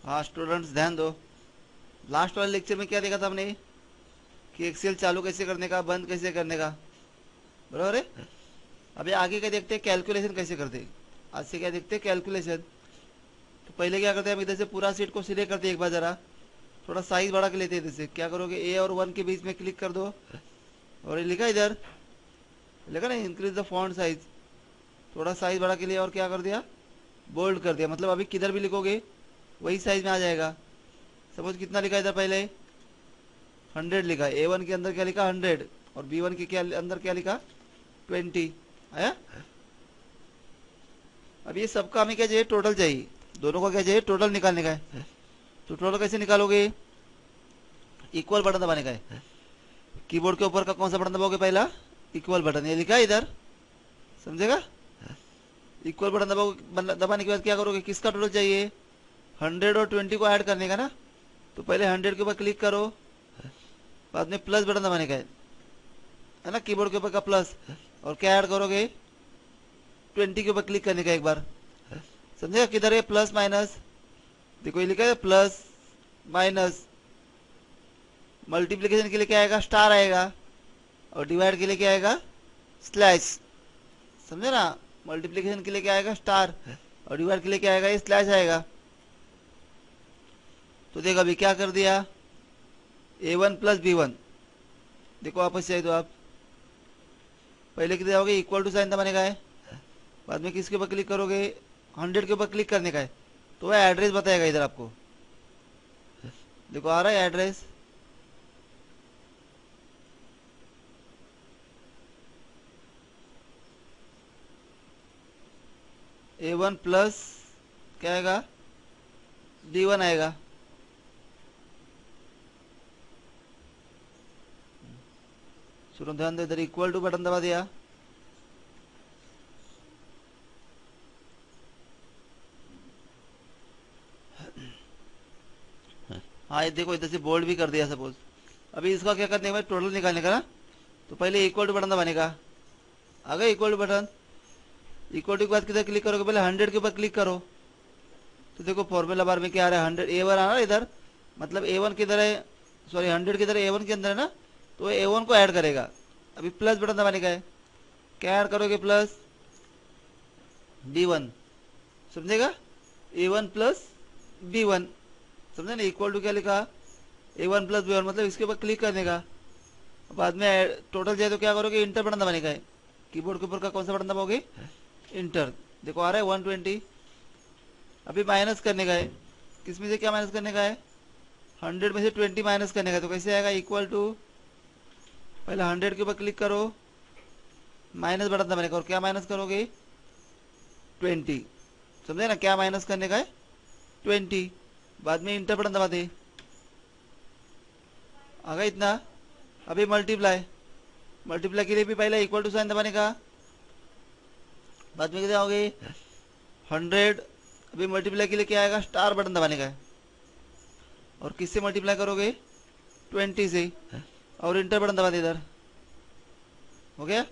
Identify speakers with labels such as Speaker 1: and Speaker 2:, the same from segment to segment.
Speaker 1: हाँ स्टूडेंट्स ध्यान दो। लास्ट वाले लेक्चर में क्या देखा था हमने कि एक्सेल चालू कैसे करने का, बंद कैसे करने का, बराबर है। अभी आगे क्या देखते हैं, कैलकुलेशन कैसे करते हैं। आज से क्या देखते हैं, कैलकुलेशन। तो पहले क्या करते हैं, हम इधर से पूरा सीट को सिलेक्ट करते हैं। एक बार ज़रा थोड़ा साइज बढ़ा के लेते हैं। इधर से क्या करोगे, ए और 1 के बीच में क्लिक कर दो और ये लिखा इधर, लिखा ना इंक्रीज द फॉन्ट साइज। थोड़ा साइज बढ़ा के लिया और क्या कर दिया, बोल्ड कर दिया। मतलब अभी किधर भी लिखोगे वही साइज में आ जाएगा। सपोज कितना लिखा इधर, पहले 100 लिखा, A1 के अंदर क्या लिखा 100 और B1 के क्या अंदर क्या लिखा 20 आया। अब ये सबका हमें क्या चाहिए, टोटल चाहिए। दोनों का क्या चाहिए, टोटल निकालने का है। तो टोटल कैसे निकालोगे, इक्वल बटन दबाने का है। कीबोर्ड के ऊपर का कौन सा बटन दबाओगे, पहला इक्वल बटन, ये लिखा है इधर, समझेगा। इक्वल बटन दबाने के बाद क्या करोगे, किसका टोटल चाहिए, 100 और 20 को ऐड करने का ना। तो पहले 100 के ऊपर क्लिक करो, बाद में प्लस बटन दबाने का है ना, कीबोर्ड के ऊपर का प्लस। और क्या ऐड करोगे, 20 के ऊपर क्लिक करने का एक बार, समझेगा। किधर है प्लस माइनस, देखो ये लिखा है प्लस माइनस। मल्टीप्लिकेशन के लिए क्या आएगा, स्टार आएगा। और डिवाइड के लिए क्या आएगा, स्लैश, समझे ना। मल्टीप्लिकेशन के लिए क्या आएगा, स्टार। और डिवाइड के लिए क्या आएगा, ये स्लैश आएगा। तो देखो अभी क्या कर दिया, A1 प्लस B1। देखो वापस चाहिए तो आप पहले कितने जाओगे, इक्वल टू साइन दबाने का है। बाद में किसके ऊपर क्लिक करोगे, 100 के ऊपर क्लिक करने का है। तो वह एड्रेस बताएगा इधर आपको, देखो आ रहा है एड्रेस। A1 प्लस क्या आएगा, D1 आएगा। सुनो ध्यान दो, इधर इक्वल टू बटन दबा दिया। हाँ ये देखो इधर से बोल्ड भी कर दिया सपोज। अभी इसका क्या करने का, टोटल निकालने का ना। तो पहले इक्वल टू बटन दबाने का, आ गया equal to button. Equal to के बाद किधर क्लिक करोगे, पहले 100 के ऊपर क्लिक करो। तो देखो फॉर्मूला बार में क्या आ रहा है, 100 A1 आ रहा है इधर। मतलब A1 किधर है, सॉरी 100 किधर है, A1 के अंदर है ना। तो A1 को ऐड करेगा। अभी प्लस बटन दबाने का है, क्या ऐड करोगे, प्लस B1, समझेगा। A1 प्लस B1, समझे ना। इक्वल टू क्या लिखा, A1 प्लस B1, मतलब इसके ऊपर क्लिक करने का। बाद में टोटल चाहिए तो क्या करोगे, इंटर बटन दबाने का है। कीबोर्ड के ऊपर का कौन सा बटन दबाओगे, इंटर। देखो आ रहा है 120। अभी माइनस करने का है, किस में से क्या माइनस करने का है, 100 में से 20 माइनस करने का। तो कैसे आएगा, इक्वल टू, पहले 100 के ऊपर क्लिक करो, माइनस बटन दबाने का। और क्या माइनस करोगे, 20, समझे ना। क्या माइनस करने का है, 20। बाद में इंटर बटन दबा दे, आ गया इतना। अभी मल्टीप्लाई, मल्टीप्लाई के लिए भी पहले इक्वल टू साइन दबाने का। बाद में कितना होगी, 100। अभी मल्टीप्लाई के लिए क्या आएगा, स्टार बटन दबाने का है। और किससे मल्टीप्लाई करोगे, 20 से। और इंटर बटन दबा दे इधर, हो गया।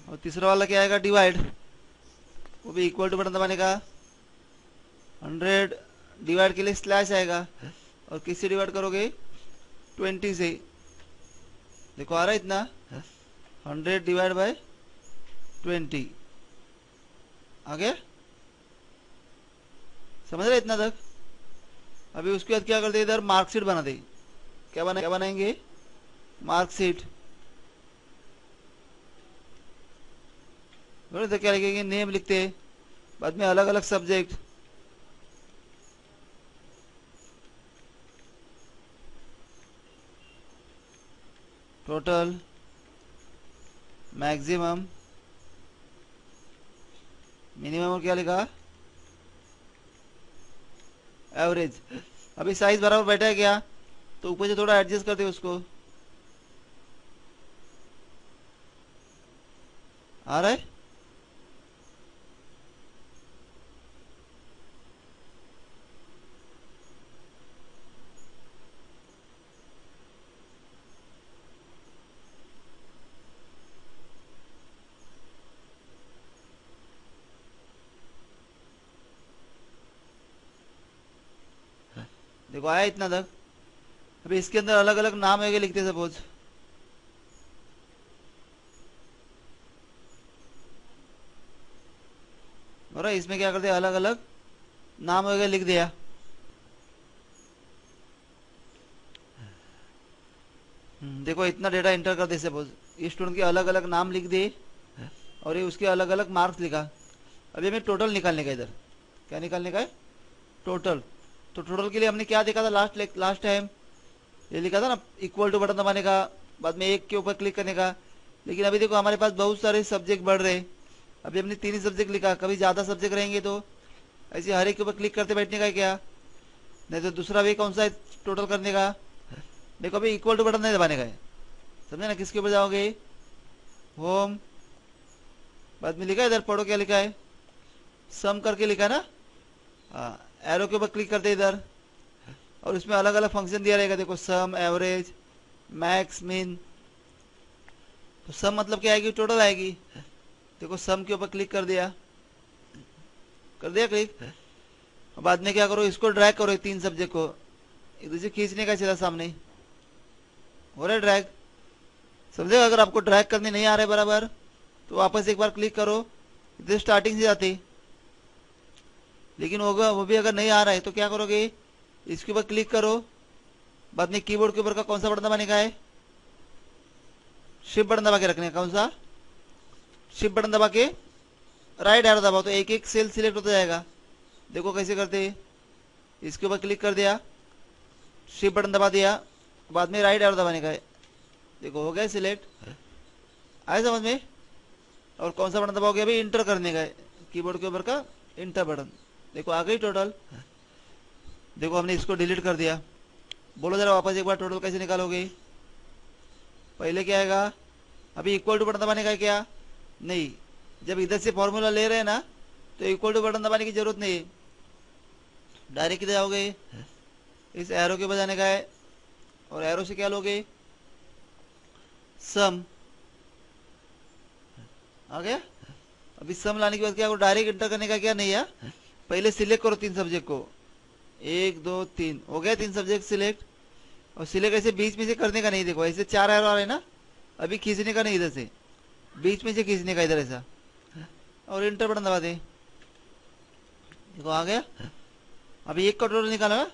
Speaker 1: और तीसरा वाला क्या आएगा, डिवाइड। वो भी इक्वल टू बटन दबाने का, 100 डिवाइड के लिए स्लैश आएगा। और किससे डिवाइड करोगे, 20 से। देखो आ रहा है इतना, 100 डिवाइड बाय 20, आ गया, समझ रहे इतना तक। अभी उसके बाद क्या करते, इधर मार्कशीट बना दे। क्या बनाएंगे, मार्कशीट। तो क्या लिखेंगे, नेम लिखते हैं। बाद में अलग अलग सब्जेक्ट, टोटल, मैक्सिमम, मिनिमम, और क्या लिखा, एवरेज। अभी साइज बराबर बैठा है क्या, तो ऊपर से थोड़ा एडजस्ट करते हैं उसको, आ रहा है। देखो आया इतना तक। अभी इसके अंदर अलग अलग नाम है लिखते सपोज, और इसमें क्या करते अलग अलग नाम वगैरह लिख दिया। देखो इतना डेटा एंटर कर दे सपोज, स्टूडेंट के अलग अलग नाम लिख दिए और ये उसके अलग अलग मार्क्स लिखा। अभी हमें टोटल निकालने का, इधर क्या निकालने का है, टोटल। तो टोटल के लिए हमने क्या देखा था लास्ट टाइम, ये लिखा था ना इक्वल टू बटन दबाने का, बाद में एक के ऊपर क्लिक करने का। लेकिन अभी देखो हमारे पास बहुत सारे सब्जेक्ट बढ़ रहे हैं। अभी हमने 3 ही सब्जेक्ट लिखा, कभी ज़्यादा सब्जेक्ट रहेंगे तो ऐसे हर एक के ऊपर क्लिक करते बैठने का है क्या, नहीं तो दूसरा वे कौन सा है टोटल करने का। देखो अभी इक्वल टू बटन नहीं दबाने का है, समझे ना। किसके ऊपर जाओगे, होम, बाद में लिखा है इधर, पढ़ो क्या लिखा है, सम करके लिखा है ना। हाँ, एरो के ऊपर क्लिक करते इधर, और उसमें अलग अलग फंक्शन दिया रहेगा। देखो सम, एवरेज, मैक्स, मीन। तो सम मतलब क्या आएगी, टोटल आएगी। देखो सम के ऊपर क्लिक कर दिया क्लिक। और बाद में क्या करो, इसको ड्रैग करो 3 सब्जेक्ट को, एक दूसरे खींचने का सीधा सामने, हो रहा है ड्रैग, समझेगा। अगर आपको ड्रैग करने नहीं आ रहा है बराबर तो वापस एक बार क्लिक करो, इधर स्टार्टिंग से जाते। लेकिन होगा वो भी अगर नहीं आ रहा है तो क्या करोगे, इसके ऊपर क्लिक करो, बाद में कीबोर्ड के ऊपर का कौन सा बटन दबाने का है, शिफ्ट बटन दबा के रखने का। कौन सा, शिफ्ट बटन दबा के राइट एरो दबाओ तो एक एक सेल सिलेक्ट होता जाएगा। देखो कैसे करते, इसके ऊपर क्लिक कर दिया, शिफ्ट बटन दबा दिया, बाद में राइट एरो दबाने का है। देखो हो गया सिलेक्ट, आए समझ में। और कौन सा बटन दबाओगे, अभी इंटर करने का है, कीबोर्ड के ऊपर का इंटर बटन। देखो आ गई टोटल। देखो हमने इसको डिलीट कर दिया। बोलो जरा वापस एक बार टोटल कैसे निकालोगे। पहले क्या आएगा, अभी इक्वल टू बटन दबाने का है क्या, नहीं। जब इधर से फॉर्मूला ले रहे हैं ना तो इक्वल टू बटन दबाने की जरूरत नहीं है, डायरेक्ट किधर जाओगे, इस एरो के बजाने का है, और एरो से क्या लोगे, सम। आ गया। अभी सम लाने के बाद क्या, डायरेक्ट इंटर करने का क्या नहीं है, पहले सिलेक्ट करो 3 सब्जेक्ट को, 1 2 3, हो गया 3 सब्जेक्ट सिलेक्ट। और सिलेक्ट ऐसे बीच में से करने का नहीं, देखो ऐसे 4 एरो आ रहे हैं ना, अभी खींचने का नहीं, इधर से बीच में से खींचने का, इधर ऐसा, और इंटर बटन दबा दे। देखो आ गया। अभी एक का टोटल निकाला ना,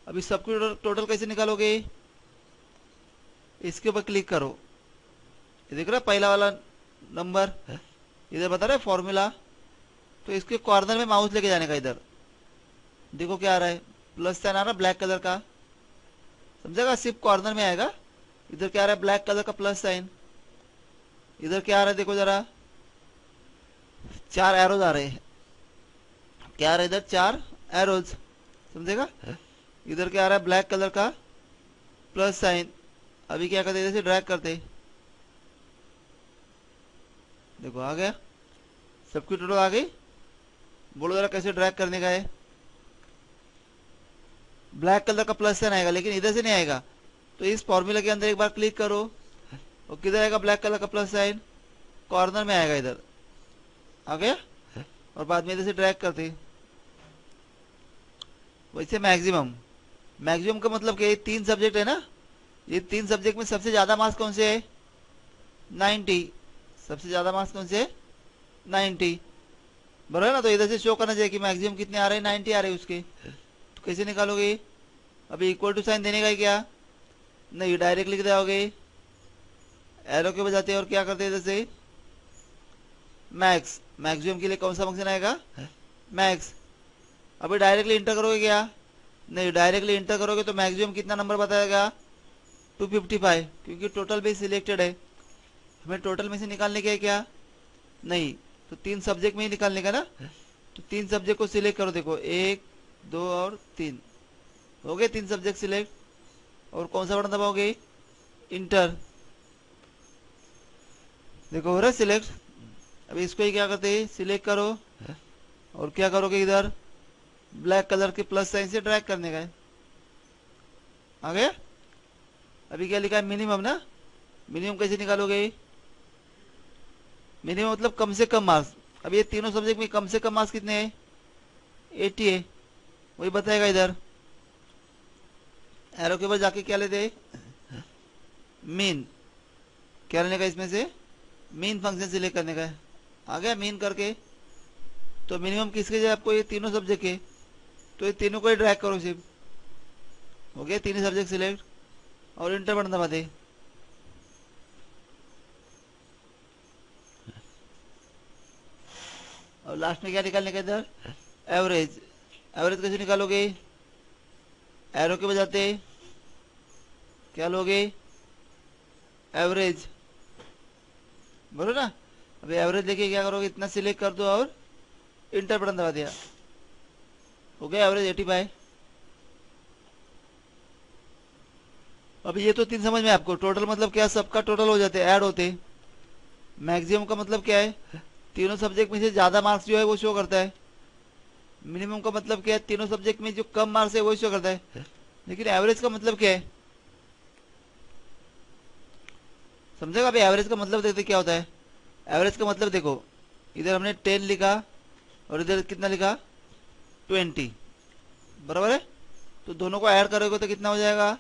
Speaker 1: अभी सबको टोटल कैसे निकालोगे, इसके ऊपर क्लिक करो, ये देख रहा पहला वाला नंबर इधर बता रहा है फॉर्मूला, तो इसके कॉर्नर में माउस लेके जाने का इधर। देखो क्या आ रहा है, प्लस साइन आ रहा है ब्लैक कलर का, समझेगा, सिर्फ कॉर्नर में आएगा। इधर क्या आ रहा है, ब्लैक कलर का प्लस साइन। इधर क्या आ रहा है, देखो जरा 4 एरोज आ रहे हैं, क्या आ रहा है इधर, 4 एरोज, समझेगा। इधर क्या आ रहा है, ब्लैक कलर का प्लस साइन। अभी क्या करते, इधर से ड्रैग करते, देखो आ गया, सबकी टोटल आ गई। बोलो जरा कैसे ड्रैग करने का है, ब्लैक कलर का प्लस साइन आएगा, लेकिन इधर से नहीं आएगा। तो इस फॉर्मूला के अंदर एक बार क्लिक करो, और किधर आएगा ब्लैक कलर का प्लस साइन, कॉर्नर में आएगा, इधर आ गया। और बाद में इधर से ड्रैग करते, वैसे मैक्सिमम। मैक्सिमम का मतलब कि 3 सब्जेक्ट है ना, ये 3 सब्जेक्ट में सबसे ज्यादा मार्क्स कौन से है, 90। सबसे ज्यादा मार्क्स कौन से है, 90, बराबर है ना। तो इधर से शो करना चाहिए कि मैक्सिमम कितने आ रहे हैं, 90 आ रहे हैं उसके। तो कैसे निकालोगे, अभी इक्वल टू साइन देने का है क्या, नहीं, डायरेक्ट लिख जाओगे, एरो के बजाते और क्या करते हैं इधर से, मैक्स। मैक्सिमम के लिए कौन सा फंक्शन आएगा, मैक्स। अभी डायरेक्टली इंटर करोगे क्या, नहीं, डायरेक्टली इंटर करोगे तो मैक्सिमम कितना नंबर बताएगा, 255, क्योंकि टोटल भी सिलेक्टेड है। हमें टोटल में से निकालने का है क्या, नहीं, तो 3 सब्जेक्ट में ही निकालने का ना। तो 3 सब्जेक्ट को सिलेक्ट करो, देखो 1 2 और 3, हो गए 3 सब्जेक्ट सिलेक्ट। और कौन सा बटन दबाओगे, इंटर, देखो हो रहा है सिलेक्ट। अभी इसको ही क्या करते हैं, सिलेक्ट करो, और क्या करोगे, इधर ब्लैक कलर के प्लस साइन से ड्रैग करने का है, आ गया। अभी क्या लिखा है, मिनिमम ना, मिनिमम कैसे निकालोगे, मिनिमम मतलब कम से कम मार्क्स। अब ये तीनों सब्जेक्ट में कम से कम मार्क्स कितने हैं, 80 है, वही बताएगा इधर। एरो के ऊपर जाके क्या लेते, मीन। क्या लेने का इसमें से, मीन फंक्शन सिलेक्ट करने का है। आ गया मीन करके, तो मिनिमम किसके चाहिए आपको, ये तीनों सब्जेक्ट के, तो ये तीनों को ही ड्रैग करो सिर्फ। हो गया तीनों सब्जेक्ट सिलेक्ट, और इंटर बटन दबा दे। और लास्ट में क्या निकालने का इधर, एवरेज। एवरेज कैसे निकालोगे, एरो के बजाते क्या लोगे, एवरेज, बोलो ना। अभी एवरेज लेके क्या करोगे, इतना सिलेक्ट कर दो और इंटर बटन दबा दिया, हो गया एवरेज 85। अभी ये तो तीन समझ में आपको। टोटल मतलब क्या, सबका टोटल हो जाते, ऐड होते। मैक्सिमम का मतलब क्या है, तीनों सब्जेक्ट में से ज्यादा मार्क्स जो है वो शो करता है। मिनिमम का मतलब क्या है, तीनों सब्जेक्ट में जो कम मार्क्स है वो शो करता है। लेकिन एवरेज का मतलब क्या है, समझेगा। अभी एवरेज का मतलब देखते क्या होता है। एवरेज का मतलब देखो, इधर हमने 10 लिखा और इधर कितना लिखा, 20, बराबर है। तो दोनों को ऐड करोगे तो कितना हो जाएगा,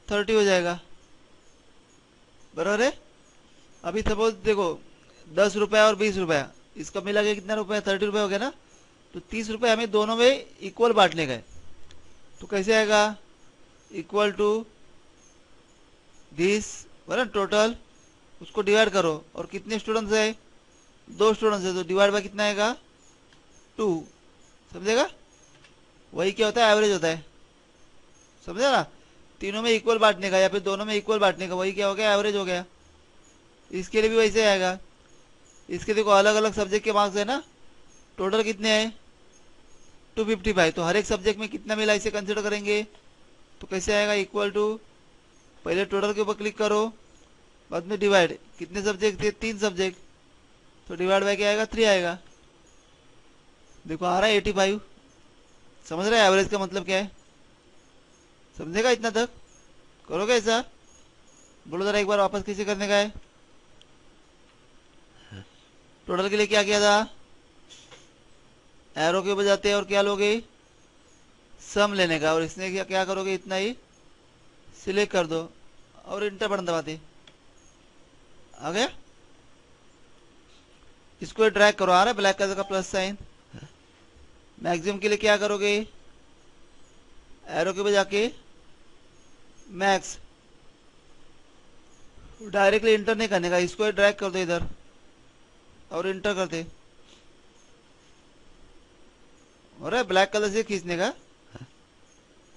Speaker 1: 30 हो जाएगा, बराबर है। अभी सपोज देखो 10 रुपया और 20 रुपया, इसका मिला के कितना रुपया, 30 रुपया हो गया ना। तो 30 रुपये हमें दोनों में इक्वल बांटने का है। तो कैसे आएगा, इक्वल टू दिस, बराबर टोटल, उसको डिवाइड करो। और कितने स्टूडेंट्स है, 2 स्टूडेंट्स है, तो डिवाइड बाय कितना आएगा, 2। समझेगा, वही क्या होता है, एवरेज होता है। समझे ना, तीनों में इक्वल बांटने का या फिर दोनों में इक्वल बांटने का, वही क्या हो गया, एवरेज हो गया। इसके लिए भी वैसे आएगा। इसके देखो अलग अलग सब्जेक्ट के मार्क्स है ना, टोटल कितने हैं, 255। तो हर एक सब्जेक्ट में कितना मिला इसे कंसिडर करेंगे। तो कैसे आएगा, इक्वल टू, पहले टोटल के ऊपर क्लिक करो, बाद में डिवाइड। कितने सब्जेक्ट थे, 3 सब्जेक्ट, तो डिवाइड बाय क्या आएगा, 3 आएगा। देखो आ रहा है 85। समझ रहे हैं एवरेज का मतलब क्या है, समझेगा। इतना तक करोगे ऐसा, बोलो जरा एक बार वापस कैसे करने का है। टोटल के लिए क्या किया था, एरो के बजाते हैं और क्या लोगे, सम लेने का। और इसने क्या क्या करोगे, इतना ही सिलेक्ट कर दो और इंटर बटन दबाते, आ गया। इसको ड्रैग करो, आ रहा है ब्लैक कलर का प्लस साइन। मैक्सिमम के लिए क्या करोगे, एरो के बजा के मैक्स, डायरेक्टली इंटर नहीं करने का, इसको ड्रैग कर दो इधर और इंटर कर दे। और ब्लैक कलर से खींचने का।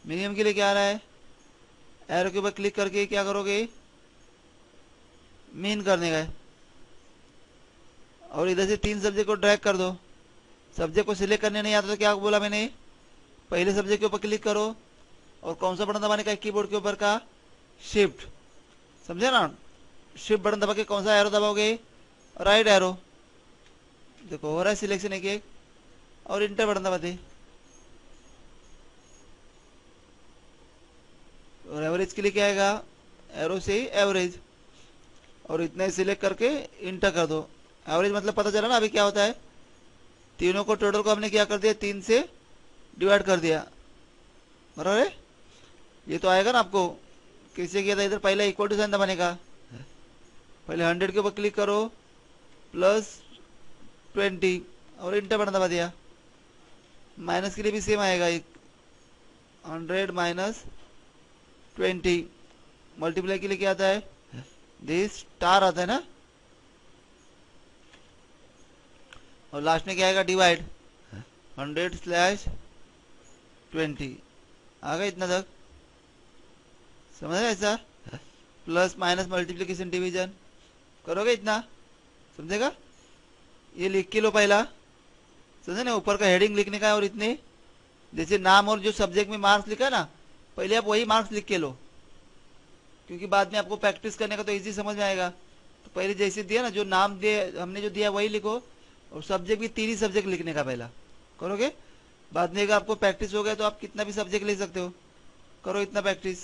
Speaker 1: मिनिमम के लिए क्या आ रहा है, एरो के ऊपर क्लिक करके क्या करोगे, मीन करने का है। और इधर से 3 सब्जेक्ट को ड्रैग कर दो। सब्जेक्ट को सिलेक्ट करने नहीं आता तो क्या बोला मैंने, पहले सब्जेक्ट के ऊपर क्लिक करो और कौन सा बटन दबाने का है, कीबोर्ड के ऊपर का शिफ्ट, समझे ना। शिफ्ट बटन दबा के कौन सा एरो दबाओगे, राइट एरो। देखो हो रहा है सिलेक्शन एक एक, और इंटर बटन दबा दे। और एवरेज के लिए क्या आएगा, एरो से ही एवरेज, और इतना ही सिलेक्ट करके इंटर कर दो। एवरेज मतलब पता चला ना अभी क्या होता है, तीनों को टोटल को हमने क्या कर दिया, 3 से डिवाइड कर दिया, बराबर है। ये तो आएगा ना आपको, कैसे किया था, इधर पहले इक्वल टू साइन दबाने का, पहले 100 के ऊपर क्लिक करो प्लस 20 और इंटर बटन दबा दिया। माइनस के लिए भी सेम आएगा, 100 माइनस 20। मल्टीप्लाई के लिए क्या आता है, दिस स्टार आता है ना। और लास्ट में क्या आएगा, डिवाइड, 100/20। आ गया इतना तक, समझ रहे ऐसा। प्लस माइनस मल्टीप्लीकेशन डिवीजन करोगे इतना, समझेगा। ये लिख के लो पहला, समझे ना। ऊपर का हेडिंग लिखने का है, और इतने जैसे नाम और जो सब्जेक्ट में मार्क्स लिखा है ना, पहले आप वही मार्क्स लिख के लो, क्योंकि बाद में आपको प्रैक्टिस करने का तो इजी समझ में आएगा। तो पहले जैसे दिया ना, जो नाम दिए हमने जो दिया वही लिखो, और सब्जेक्ट भी 3 ही सब्जेक्ट लिखने का पहला करोगे। बाद में अगर आपको प्रैक्टिस हो गया तो आप कितना भी सब्जेक्ट लिख सकते हो। करो इतना प्रैक्टिस।